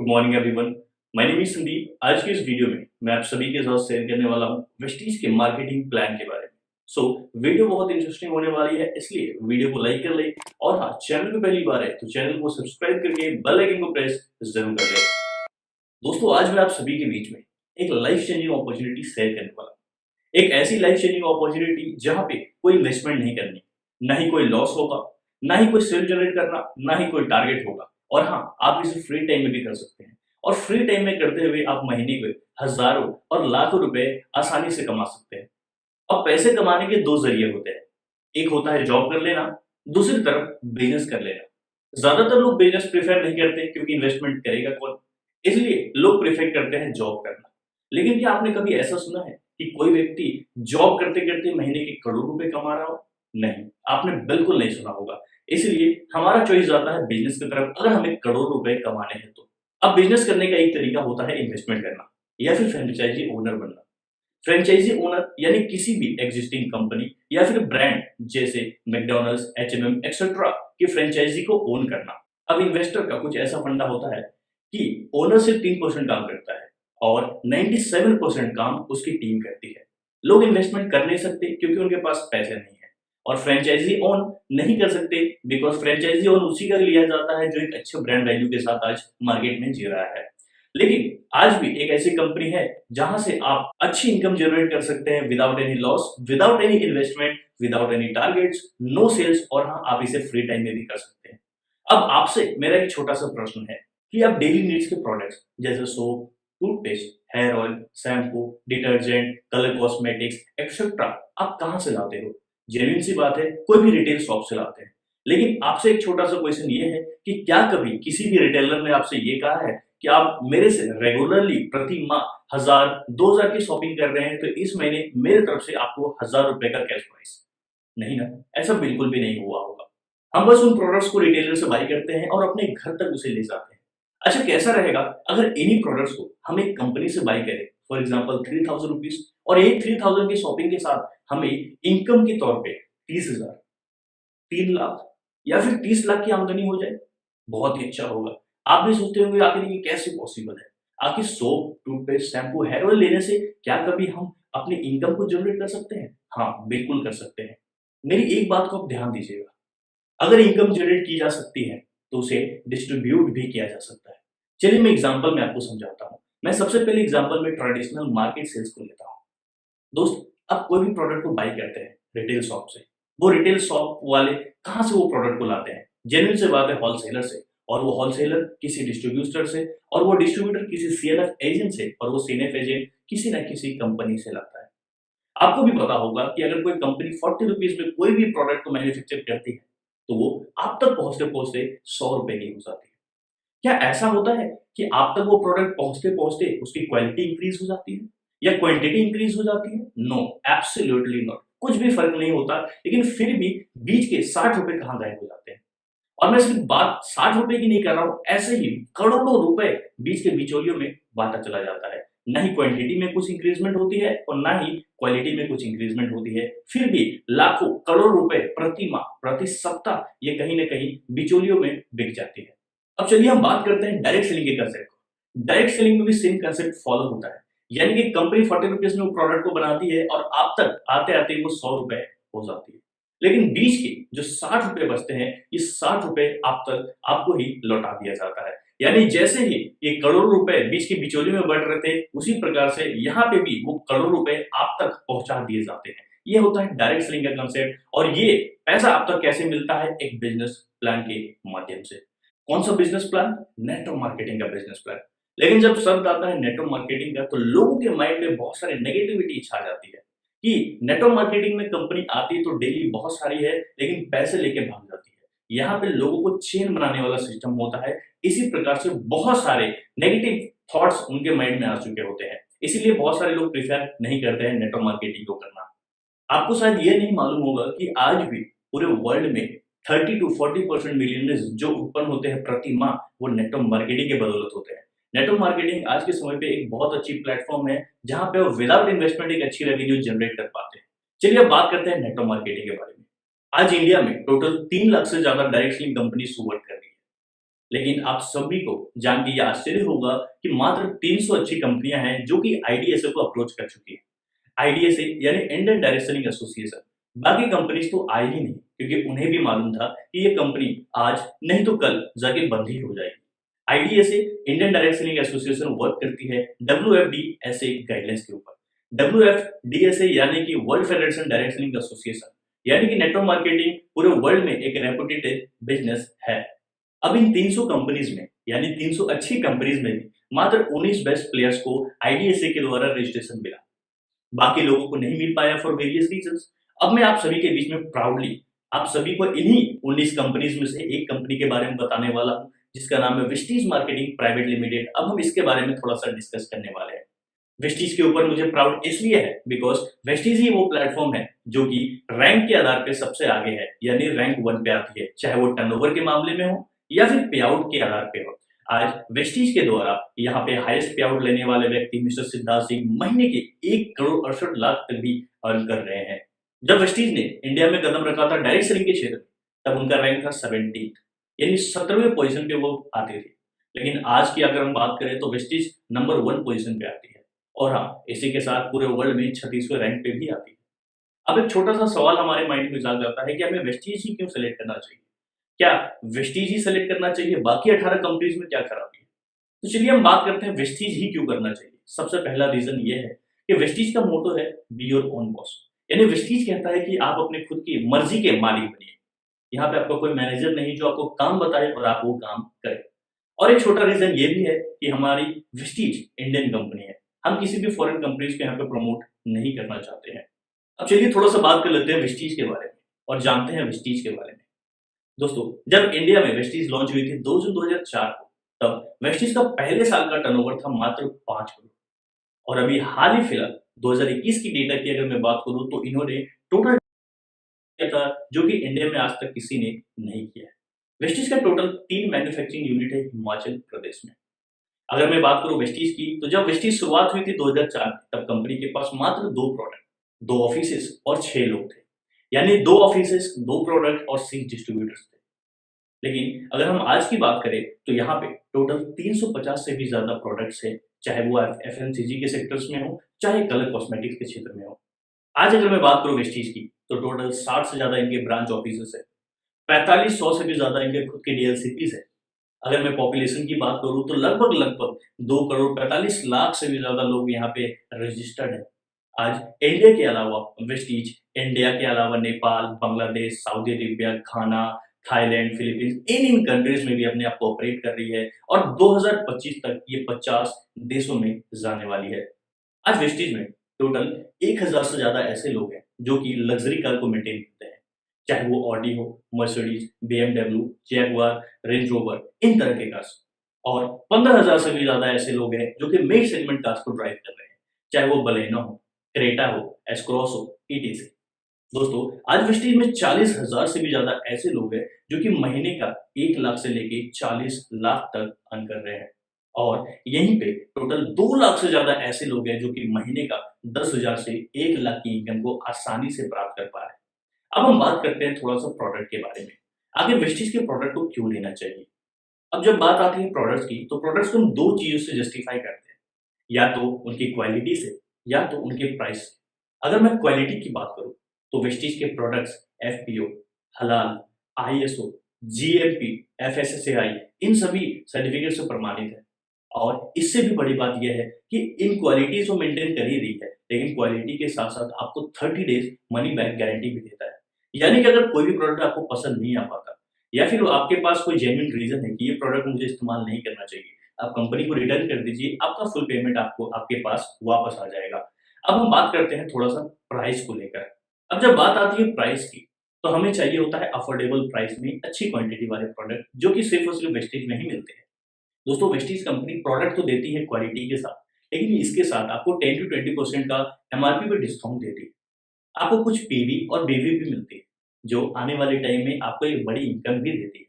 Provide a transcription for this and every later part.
Good morning everyone. My name is Sandeep. आज के इस वीडियो में मैं आप सभी के साथ शेयर करने वाला हूं वेस्टीज के मार्केटिंग प्लान के बारे में। वीडियो बहुत इंटरेस्टिंग होने वाली है, इसलिए वीडियो को लाइक कर ले और हाँ, चैनल पे पहली बार है तो चैनल को सब्सक्राइब करके बेल आइकन को प्रेस जरूर कर ले। दोस्तों, आज मैं आप सभी के बीच में एक लाइफ चेंजिंग अपॉर्चुनिटी शेयर करने वाला हूं। एक ऐसी लाइफ चेंजिंग अपॉर्चुनिटी जहां पे कोई इन्वेस्टमेंट नहीं करनी, ना ही कोई लॉस होगा, ना ही कोई सेल जनरेट करना, ना ही कोई टारगेट होगा। और हाँ, आप इसे फ्री टाइम में भी कर सकते हैं और फ्री टाइम में करते हुए आप महीने के हजारों और लाखों रुपए आसानी से कमा सकते हैं। अब पैसे कमाने के दो जरिए होते हैं, एक होता है जॉब कर लेना, दूसरी तरफ बिजनेस कर लेना। ज्यादातर लोग बिजनेस प्रेफर नहीं करते क्योंकि इन्वेस्टमेंट करेगा कौन, इसलिए लोग प्रेफर करते हैं जॉब करना। लेकिन क्या आपने कभी ऐसा सुना है कि कोई व्यक्ति जॉब करते करते महीने के करोड़ रुपए कमा रहा हो? नहीं, आपने बिल्कुल नहीं सुना होगा। इसलिए हमारा चॉइस जाता है बिजनेस की तरफ, अगर हमें करोड़ रुपए कमाने हैं तो। अब बिजनेस करने का एक तरीका होता है इन्वेस्टमेंट करना या फिर फ्रेंचाइजी ओनर बनना। फ्रेंचाइजी ओनर यानी किसी भी एग्जिस्टिंग कंपनी या फिर ब्रांड जैसे मैकडॉनल्ड्स, एच&एम एक्सेट्रा की फ्रेंचाइजी को ओन करना। अब इन्वेस्टर का कुछ ऐसा फंडा होता है कि ओनर सिर्फ 3% काम करता है और 97% काम उसकी टीम करती है। लोग इन्वेस्टमेंट कर नहीं सकते क्योंकि उनके पास पैसे नहीं है, और फ्रेंचाइजी ओन नहीं कर सकते बिकॉज फ्रेंचाइजी ओन उसी का लिया जाता है जो एक अच्छे ब्रांड वैल्यू के साथ आज मार्केट में जी रहा है। लेकिन आज भी एक ऐसी कंपनी है जहां से आप अच्छी इनकम जनरेट कर सकते हैं without any loss, without any investment, without any targets, no sales, और हाँ, आप इसे फ्री टाइम में भी कर सकते हैं। अब आपसे मेरा एक छोटा सा प्रश्न है कि आप डेली नीड्स के प्रोडक्ट्स जैसे soap, toothpaste, hair oil, shampoo, detergent, colour cosmetics etcetera आप कहां से लाते हो? जेन्युइन सी बात है, कोई भी रिटेल शॉप से लाते हैं। लेकिन आपसे एक छोटा सा क्वेश्चन ये है कि क्या कभी किसी भी रिटेलर ने आपसे ये कहा है कि आप मेरे से रेगुलरली प्रति माह 1000-2000 की शॉपिंग कर रहे हैं तो इस महीने मेरे तरफ से आपको 1000 रुपए का कैश प्राइस? नहीं ना, ऐसा बिल्कुल भी नहीं हुआ होगा। हम बस उन प्रोडक्ट्स को रिटेलर से बाय करते हैं और अपने घर तक उसे ले जाते हैं। अच्छा, कैसा रहेगा अगर इन्हीं प्रोडक्ट्स को हम एक कंपनी से बाय करें, फॉर एग्जांपल 3000 रुपीज, और एक 3000 की शॉपिंग के साथ हमें इनकम के तौर पे 30,000, 3 लाख या फिर 30 लाख की आमदनी हो जाए? बहुत ही अच्छा होगा। आप भी सोचते होंगे आखिर ये कैसे पॉसिबल है? आखिर soap, toothpaste, shampoo, hair oil लेने से क्या कभी हम अपनी इनकम को जनरेट कर सकते हैं? हाँ, बिल्कुल कर सकते हैं। मेरी एक बात को आप ध्यान दीजिएगा, अगर इनकम जनरेट की जा सकती है तो उसे डिस्ट्रीब्यूट भी किया जा सकता है। चलिए मैं एग्जांपल में आपको समझाता हूँ। मैं सबसे पहले एग्जांपल में ट्रेडिशनल मार्केट सेल्स को लेता हूँ। दोस्त, आप कोई भी प्रोडक्ट को बाय करते हैं रिटेल शॉप से, वो रिटेल शॉप वाले कहाँ से वो प्रोडक्ट को लाते हैं? जेन्युइन सी बात है, होलसेलर से, और वो होलसेलर किसी डिस्ट्रीब्यूटर से, और वो डिस्ट्रीब्यूटर किसी सीएनएफ एजेंट से, और वो सीएनएफ एजेंट किसी न किसी कंपनी से लाता है। आपको भी पता होगा कि अगर कोई कंपनी 40 रुपीज में कोई भी प्रोडक्ट को मैन्युफैक्चर करती है तो वो आप तक पहुंचते पहुंचते 100 रुपए की हो जाती है। क्या ऐसा होता है कि आप तक वो प्रोडक्ट पहुंचते पहुंचते उसकी क्वालिटी इंक्रीज हो जाती है या क्वांटिटी इंक्रीज हो जाती है? No, absolutely not. कुछ भी फर्क नहीं होता। लेकिन फिर भी बीच के 60 रुपए कहाँ गायब हो जाते हैं? और मैं सिर्फ बात 60 रुपए की नहीं कर रहा हूं, ऐसे ही करोड़ों रुपए बीच के बिचौलियों में बांटा चला जाता है। ना ही क्वांटिटी में कुछ इंक्रीजमेंट होती है और ना ही क्वालिटी में कुछ इंक्रीजमेंट होती है, फिर भी लाखों करोड़ रुपए प्रति माह, प्रति सप्ताह ये कहीं ना कहीं बिचौलियों में बिक जाती है। अब चलिए हम बात करते हैं डायरेक्ट सेलिंग के कंसेप्ट को। डायरेक्ट सेलिंग में भी सेम कंसेप्ट फॉलो होता है, यानी कि कंपनी 40 रुपीज में वो प्रोडक्ट को बनाती है और आप तक आते आते वो 100 रुपए हो जाती है। लेकिन बीच के जो 60 रुपए बचते हैं, ये 60 रुपए आप तक आपको ही लौटा दिया जाता है। यानी जैसे ही ये करोड़ रुपए बीच के बिचौलियों में बढ़ रहे थे, उसी प्रकार से यहाँ पे भी वो करोड़ रुपए आप तक पहुंचा दिए जाते हैं। ये होता है डायरेक्ट सेलिंग का कंसेप्ट, और ये पैसा आप तक कैसे मिलता है? एक बिजनेस प्लान के माध्यम से। कौन सा बिजनेस प्लान? नेटवर्क मार्केटिंग का बिजनेस प्लान। लेकिन जब शब्द आता है नेटवर्क मार्केटिंग का तो लोगों के माइंड में बहुत सारी नेगेटिविटी छा जाती है कि नेटवर्क मार्केटिंग में कंपनी आती है तो डेली बहुत सारी है लेकिन पैसे लेके भाग जाती है। यहाँ पे लोगों को चेन बनाने वाला सिस्टम होता है। इसी प्रकार से बहुत सारे नेगेटिव थॉट्स उनके माइंड में आ चुके होते हैं, इसीलिए बहुत सारे लोग प्रेफर नहीं करते हैं नेटवर्क मार्केटिंग को करना। आपको शायद ये नहीं मालूम होगा कि आज भी पूरे वर्ल्ड में 30 to 40% मिलियनर्स जो उत्पन्न होते हैं प्रति माह, वो नेटवर्क मार्केटिंग के बदौलत होते हैं। नेटवर्क मार्केटिंग आज के समय पे एक बहुत अच्छी प्लेटफॉर्म है जहां पे वो विदाउट इन्वेस्टमेंट एक अच्छी रेवेन्यू जनरेट कर पाते हैं। चलिए अब बात करते हैं नेटवर्क मार्केटिंग के बारे में। आज इंडिया में टोटल 3 लाख से ज्यादा डायरेक्ट सेलिंग कंपनी वर्क कर रही है। लेकिन आप सभी को जान के ये आश्चर्य होगा कि मात्र 300 अच्छी कंपनियां हैं जो कि आईडीएसए को अप्रोच कर चुकी है। आईडीएसए यानी इंडियन डायरेक्ट सेलिंग एसोसिएशन, बाकी कंपनीज तो आई ही नहीं क्योंकि उन्हें भी मालूम था कि ये कंपनी आज नहीं तो कल जाके बंद ही हो जाएगी। IDSA Indian direct selling association work करती है डब्ल्यूएफडीएसए गाइडलाइंस के ऊपर। डब्ल्यूएफडीएसए यानी कि world federation direct selling association, यानी कि नेटवर्क मार्केटिंग पूरे वर्ल्ड में एक रेपुटेड बिजनेस है। अब इन 300 कंपनीज में यानी 300 अच्छी कंपनीज में भी मात्र 19 बेस्ट प्लेयर्स को आईडीएसए के द्वारा रजिस्ट्रेशन मिला। बाकी लोगों को नहीं मिल पाया फॉर वेरियस रीजंस। अब मैं आप सभी के बीच में प्राउडली आप सभी को इन्हीं 19 कंपनीज में से एक कंपनी के बारे में बताने वाला हूं, जिसका नाम है वेस्टीज मार्केटिंग प्राइवेट लिमिटेड। अब हम इसके बारे में थोड़ा सा डिस्कस करने वाले हैं। वेस्टीज के ऊपर मुझे प्राउड इसलिए है बिकॉज वेस्टीज ही वो प्लेटफॉर्म है जो कि रैंक के आधार पे सबसे आगे है, यानी रैंक 1 पे आती है, चाहे वो टर्नओवर के मामले में हो या फिर पे आउट के आधार पे हो। आज वेस्टीज के द्वारा यहाँ पे हाईएस्ट पे आउट लेने वाले व्यक्ति मिस्टर सिद्धार्थ सिंह महीने के 1 करोड़ 68 लाख तक भी अर्न कर रहे हैं। जब वेस्टीज ने इंडिया में कदम रखा था डायरेक्ट सेलिंग के क्षेत्र में, तब उनका रैंक था 17th, यानी 17वें पोजीशन पे वो आते थे। लेकिन आज की अगर हम बात करें तो वेस्टीज नंबर 1 पोजीशन पे आती है, और हाँ, इसी के साथ पूरे वर्ल्ड में 36वें रैंक पे भी आती है। अब एक छोटा सा सवाल हमारे माइंड में जाग जाता है कि हमें वेस्टीज ही क्यों सेलेक्ट करना चाहिए? क्या वेस्टीज ही सेलेक्ट करना चाहिए? बाकी 18 कंपनीज में क्या खराबी है? तो चलिए हम बात करते हैं वेस्टीज ही क्यों करना चाहिए। सबसे पहला रीजन ये है कि वेस्टीज का मोटो है बी योर ओन बॉस, यानी वेस्टीज कहता है कि आप अपने खुद की मर्जी के मालिक बनिए। यहाँ पे आपका कोई मैनेजर नहीं जो आपको काम बताए और आप वो काम करें। और एक छोटा रीजन ये भी है कि हमारी वेस्टीज इंडियन कंपनी है, हम किसी भी फॉरेन कंपनीज को यहाँ पे प्रमोट नहीं करना चाहते हैं। अब चलिए थोड़ा सा बात कर लेते हैं वेस्टीज के बारे में और जानते हैं वेस्टीज के बारे में। दोस्तों, जब इंडिया में वेस्टीज लॉन्च हुई थी 2 जून 2004 को, तब वेस्टीज का पहले साल का टर्नओवर था मात्र 5 करोड़। और अभी हाल ही फिलहाल 2021 की डेटा की अगर मैं बात करूं तो इन्होंने टोटल किया था जो कि इंडिया में आज तक किसी ने नहीं किया है। वेस्टीज का टोटल 3 मैन्युफैक्चरिंग यूनिट है हिमाचल प्रदेश में। अगर मैं बात करूं वेस्टीज की, तो जब वेस्टीज शुरुआत हुई थी 2004 में, तब कंपनी के पास मात्र 2 प्रोडक्ट, 2 ऑफिसेस और 6 लोग थे, यानी 2 ऑफिसेस, 2 प्रोडक्ट और 6 डिस्ट्रीब्यूटर्स थे। लेकिन अगर हम आज की बात करें तो यहाँ पे टोटल 350 से भी ज्यादा प्रोडक्ट्स है, चाहे वो एफएमसीजी के सेक्टर्स में हो, चाहे कलर कॉस्मेटिक्स के क्षेत्र में हो। आज अगर मैं बात करूं वेस्टीज की, तो टोटल 60 से ज्यादा इनके ब्रांच ऑफिसेस है, 4500 से भी ज्यादा इनके खुद के डीएलसीपीज है। अगर मैं पॉपुलेशन की बात करूं तो लगभग लगभग 2 करोड़ 45 लाख से भी ज्यादा लोग यहाँ पे रजिस्टर्ड है। आज इंडिया के अलावा वेस्टीज इंडिया के अलावा नेपाल, बांग्लादेश, सऊदी अरेबिया, घाना, थाईलैंड, फिलीपींस, इन कंट्रीज में भी अपने आप को ऑपरेट कर रही है और 2025 तक ये 50 देशों में जाने वाली है। आज वेस्टीज में टोटल 1000 से ज्यादा ऐसे लोग हैं जो कि लग्जरी कार को मेंटेन करते हैं, चाहे वो ऑडी हो, Mercedes, BMW, Jaguar, Range Rover, इन तरह के कार्स। और 15,000 से भी ज्यादा ऐसे लोग हैं जो कि मिड सेगमेंट कार्स को ड्राइव कर रहे हैं, चाहे वो बलेनो हो, क्रेटा हो, एस क्रॉस हो, ईटीसी। दोस्तों, आज वेस्टीज में 40,000 से भी ज्यादा ऐसे लोग हैं जो कि महीने का 1 लाख से लेके 40 लाख तक अर्न कर रहे हैं, और यहीं पे टोटल 2 लाख से ज्यादा ऐसे लोग हैं जो कि महीने का 10,000 से 1 लाख की इनकम को आसानी से प्राप्त कर पा रहे हैं। अब हम बात करते हैं थोड़ा सा प्रोडक्ट के बारे में। आखिर वेस्टीज के प्रोडक्ट को क्यों लेना चाहिए? अब जब बात आती है प्रोडक्ट्स की, तो प्रोडक्ट्स को हम 2 चीजों से जस्टिफाई करते हैं, या तो उनकी क्वालिटी से या तो उनके प्राइस से। अगर मैं क्वालिटी की बात करूं तो वेस्टीज के प्रोडक्ट्स एफपीओ, हलाल, आईएसओ, जीएमपी, एफएसएसएआई, इन सभी सर्टिफिकेट से प्रमाणित है। और इससे भी बड़ी बात यह है कि इन क्वालिटीज को मेंटेन कर ही रही है, लेकिन क्वालिटी के साथ साथ आपको 30 डेज मनी बैक गारंटी भी देता है। यानी कि अगर कोई भी प्रोडक्ट आपको पसंद नहीं आ पाता या फिर आपके पास कोई जेन्युइन रीजन है कि ये प्रोडक्ट मुझे इस्तेमाल नहीं करना चाहिए, आप कंपनी को रिटर्न कर दीजिए, आपका फुल पेमेंट आपको आपके पास वापस आ जाएगा। अब हम बात करते हैं थोड़ा सा प्राइस को लेकर। अब जब बात आती है प्राइस की, तो हमें चाहिए होता है अफोर्डेबल प्राइस में अच्छी क्वांटिटी वाले प्रोडक्ट जो कि सिर्फ और सिर्फ वेस्टेज में ही मिलते हैं। दोस्तों, वेस्टीज कंपनी प्रोडक्ट तो देती है क्वालिटी के साथ, लेकिन इसके साथ आपको 10 to 20% का एमआरपी पे डिस्काउंट देती है। आपको कुछ पीवी और बेवी भी मिलती है, जो आने वाले टाइम में आपको एक बड़ी इनकम भी देती है।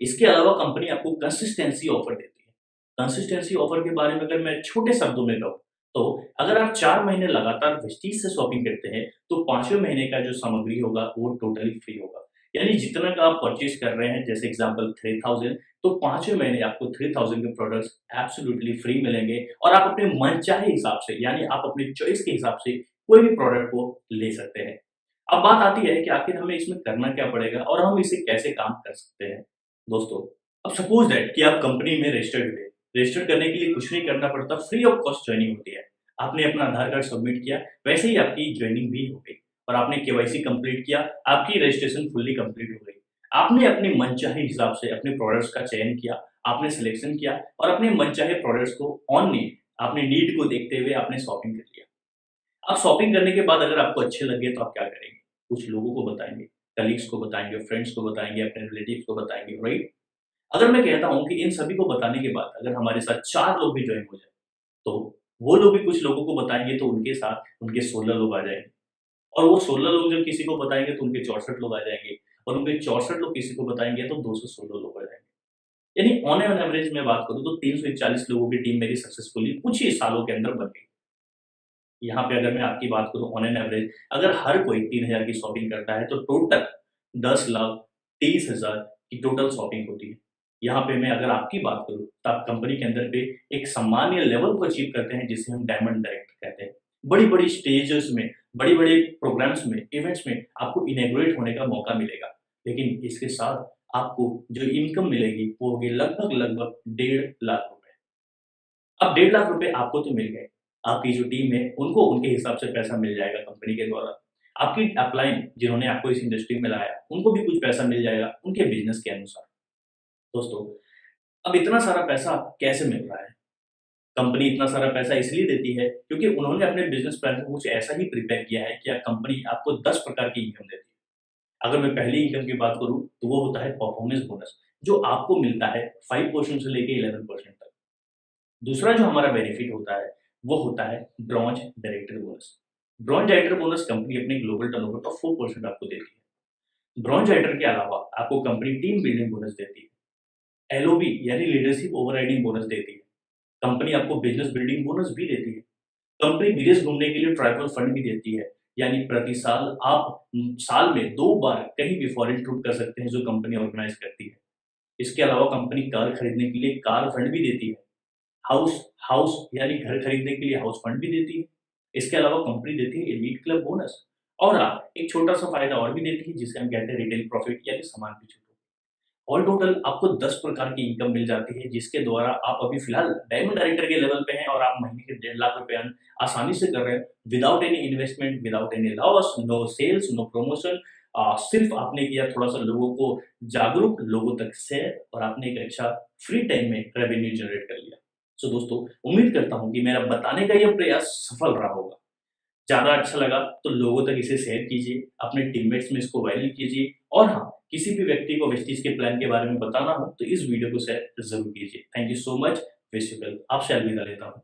इसके अलावा कंपनी आपको कंसिस्टेंसी ऑफर देती है। कंसिस्टेंसी ऑफर के बारे में अगर मैं छोटे शब्दों में कहूँ, तो अगर आप 4 महीने लगातार वेस्टीज से शॉपिंग करते हैं, तो 5वें महीने का जो सामग्री होगा वो टोटली फ्री होगा। यानी जितना का आप परचेज कर रहे हैं, जैसे एग्जांपल 3000, तो 5वें महीने आपको 3000 के प्रोडक्ट्स एब्सोल्युटली फ्री मिलेंगे और आप अपने मनचाहे हिसाब से, यानी आप अपनी चॉइस के हिसाब से कोई भी प्रोडक्ट को ले सकते हैं। अब बात आती है कि आखिर हमें इसमें करना क्या पड़ेगा और हम इसे कैसे काम कर सकते हैं। दोस्तों, अब सपोज दैट कि आप कंपनी में रजिस्टर्ड हुए। रजिस्टर करने के लिए कुछ नहीं करना पड़ता, फ्री ऑफ कॉस्ट ज्वाइनिंग होती है। आपने अपना आधार कार्ड सबमिट किया, वैसे ही आपकी ज्वाइनिंग भी हो गई और आपने केवाईसी कंप्लीट किया, आपकी रजिस्ट्रेशन फुल्ली कंप्लीट हो गई। आपने अपने मनचाहे हिसाब से अपने प्रोडक्ट्स का चयन किया, आपने सिलेक्शन किया और अपने मनचाहे प्रोडक्ट्स को ऑन नीड, आपने नीड को देखते हुए आपने शॉपिंग कर लिया। अब शॉपिंग करने के बाद अगर आपको अच्छे लगे तो आप क्या करेंगे? कुछ लोगों को बताएँगे, कलीग्स को बताएँगे, फ्रेंड्स को बताएँगे, अपने रिलेटिव्स को बताएँगे, राइट? अगर मैं कहता हूँ कि इन सभी को बताने के बाद अगर हमारे साथ 4 लोग भी जॉइन हो जाएँ, तो वो लोग भी कुछ लोगों को बताएँगे तो उनके साथ उनके 16 लोग आ जाएँगे और वो 16 लोग जब किसी को बताएँगे तो उनके 64 लोग आ जाएँगे और उनके 64 लोग किसी को बताएँगे तो 216 लोग आ जाएँगे। यानी ऑन एन एवरेज मैं बात करूँ तो 341 लोगों की टीम मेरी सक्सेसफुली कुछ ही सालों के अंदर बन गई। यहाँ पे अगर मैं आपकी बात करूँ ऑन एन एवरेज, अगर हर कोई 3000 की शॉपिंग करता है तो टोटल 10,30,000 की टोटल शॉपिंग होती है। यहाँ पे मैं अगर आपकी बात करूँ तो आप कंपनी के अंदर पे एक सम्मानीय लेवल को अचीव करते हैं जिसे हम डायमंड डायरेक्टर कहते हैं। बड़ी-बड़ी स्टेजेस में, बड़े-बड़े प्रोग्राम्स में, इवेंट्स में आपको इनॉग्रेट होने का मौका मिलेगा। लेकिन इसके साथ आपको जो इनकम मिलेगी वो होगी लगभग-लगभग 1.5 लाख रुपए। अब 1.5 लाख रुपए आपको तो मिल गए, आपकी जो टीम है उनको उनके हिसाब से पैसा मिल जाएगा कंपनी के द्वारा। आपकी अपलाइन जिन्होंने आपको इस इंडस्ट्री में लाया, उनको भी कुछ पैसा मिल जाएगा उनके बिज़नेस के अनुसार। दोस्तों, अब इतना सारा पैसा कैसे मिल रहा है? कंपनी इतना सारा पैसा इसलिए देती है क्योंकि उन्होंने अपने बिज़नेस प्लान को कुछ ऐसा ही प्रिपेयर किया है कि कंपनी आपको 10 प्रकार की इनकम देती है। अगर मैं पहली इनकम की बात करूँ तो वो होता है परफॉर्मेंस बोनस, जो आपको मिलता है 5% से लेके 11% तक। दूसरा जो हमारा बेनिफिट होता है, वो होता है bronze director bonus. Bronze director bonus company अपने ग्लोबल टर्नओवर का 4% आपको देती है। ब्रॉन्ज डायरेक्टर के अलावा आपको कंपनी टीम बिल्डिंग बोनस देती है। एलओबी यानी लीडरशिप ओवरराइडिंग बोनस देती है। कंपनी आपको बिज़नेस बिल्डिंग बोनस भी देती है। कंपनी विदेश घूमने के लिए ट्रैवल फंड भी देती है। यानी प्रति साल आप साल में 2 बार कहीं भी फॉरेन ट्रिप कर सकते हैं जो कंपनी ऑर्गेनाइज़ करती है। इसके अलावा कंपनी कार खरीदने के लिए कार फंड भी देती है। हाउस हाउस यानी घर खरीदने के लिए हाउस फंड भी देती है। इसके अलावा कंपनी देती है एलीट क्लब बोनस और हाँ, एक छोटा-सा फ़ायदा और भी देती है जिसे हम कहते हैं रिटेल प्रॉफिट यानी सामान की छूट। ऑल टोटल आपको 10 प्रकार की इनकम मिल जाती है जिसके द्वारा आप अभी फ़िलहाल डायमंड डायरेक्टर के लेवल पे हैं और आप महीने के 1.5 लाख रुपए अर्न आसानी से कर रहे हैं without any investment, without any loss, no sales, no promotion. सिर्फ़ आपने किया थोड़ा-सा लोगों को जागरूक, लोगों तक शेयर और आपने एक अच्छा फ्री टाइम में रेवेन्यू जनरेट कर लिया। सो दोस्तों, उम्मीद करता हूँ कि मेरा बताने का ये प्रयास सफल रहा होगा। ज़्यादा अच्छा लगा तो लोगों तक इसे शेयर कीजिए, अपने टीममेट्स में इसको वायरल कीजिए और हाँ, किसी भी व्यक्ति को वेस्टीज के प्लान के बारे में बताना हो तो इस वीडियो को शेयर ज़रूर कीजिए। Thank you so much. Wish you well. आपसे अलविदा लेता हूँ।